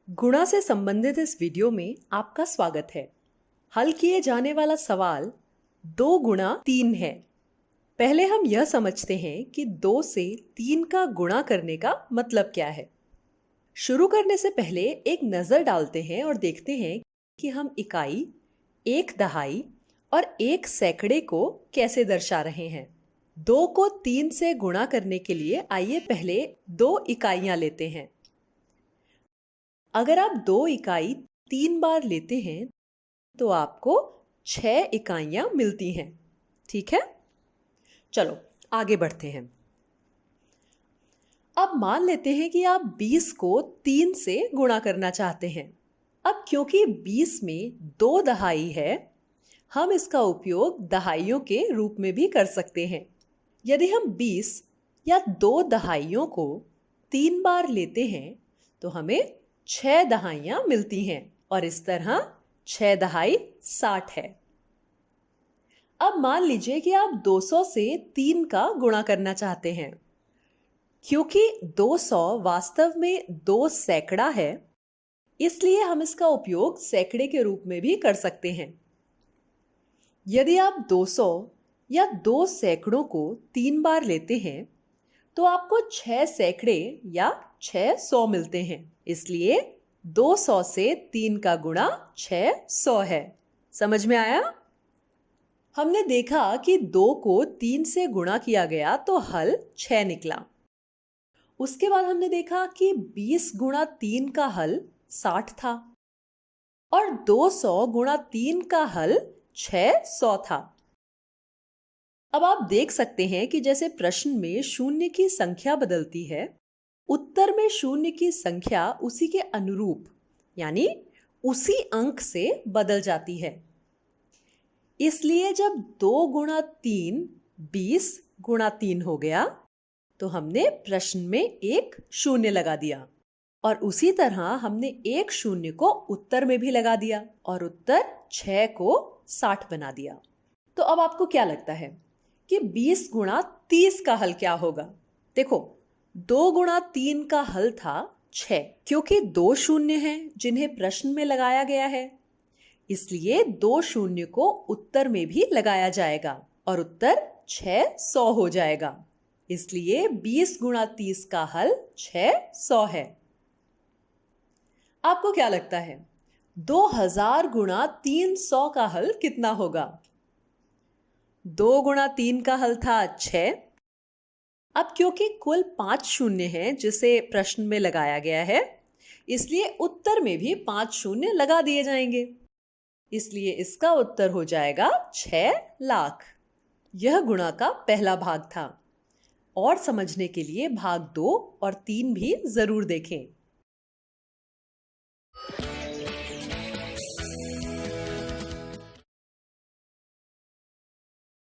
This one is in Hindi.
गुणा से संबंधित इस वीडियो में आपका स्वागत है। हल किए जाने वाला सवाल 2 गुणा 3 है। पहले हम यह समझते हैं कि 2 से 3 का गुणा करने का मतलब क्या है। शुरू करने से पहले एक नज़र डालते हैं और देखते हैं कि हम इकाई, एक दहाई और एक सैकड़े को कैसे दर्शा रहे हैं। 2 को 3 से गुणा करने के लिए आइए पहले 2 इकाइयाँ लेते हैं। अगर आप 2 इकाई 3 बार लेते हैं तो आपको 6 इकाइयां मिलती हैं। ठीक है, चलो आगे बढ़ते हैं। अब मान लेते हैं कि आप 20 को 3 से गुणा करना चाहते हैं। अब क्योंकि 20 में 2 दहाई है, हम इसका उपयोग दहाइयों के रूप में भी कर सकते हैं। यदि हम 20 या 2 दहाइयों को 3 बार लेते हैं तो हमें 6 दहाइयां मिलती हैं और इस तरह 6 दहाई 60 है। अब मान लीजिए कि आप 200 से 3 का गुणा करना चाहते हैं। क्योंकि 200 वास्तव में 2 सैकड़ा है, इसलिए हम इसका उपयोग सैकड़े के रूप में भी कर सकते हैं। यदि आप 200 या 2 सैकड़ों को 3 बार लेते हैं तो आपको 6 सैकड़े या 600 मिलते हैं। इसलिए 200 से 3 का गुणा 600 है। समझ में आया? हमने देखा कि 2 को 3 से गुणा किया गया तो हल 6 निकला। उसके बाद हमने देखा कि 20 गुणा 3 का हल 60 था और 200 गुणा 3 का हल 600 था। अब आप देख सकते हैं कि जैसे प्रश्न में शून्य की संख्या बदलती है, उत्तर में शून्य की संख्या उसी के अनुरूप यानी उसी अंक से बदल जाती है। इसलिए जब 2 गुणा 3 20 गुणा 3 हो गया तो हमने प्रश्न में एक शून्य लगा दिया और उसी तरह हमने एक शून्य को उत्तर में भी लगा दिया और उत्तर 6 को 60 बना दिया। तो अब आपको क्या लगता है कि 20 गुणा 30 का हल क्या होगा? देखो, 2 गुणा 3 का हल था 6। क्योंकि 2 शून्य हैं जिन्हें प्रश्न में लगाया गया है, इसलिए 2 शून्य को उत्तर में भी लगाया जाएगा और उत्तर 600 हो जाएगा। इसलिए 20 गुणा 30 का हल 600 है। आपको क्या लगता है 2000 गुणा 300 का हल कितना होगा? 2 गुणा 3 का हल था 6। अब क्योंकि कुल 5 शून्य हैं जिसे प्रश्न में लगाया गया है, इसलिए उत्तर में भी 5 शून्य लगा दिए जाएंगे। इसलिए इसका उत्तर हो जाएगा 6 लाख। यह गुणा का पहला भाग था। और समझने के लिए भाग 2 और 3 भी जरूर देखें।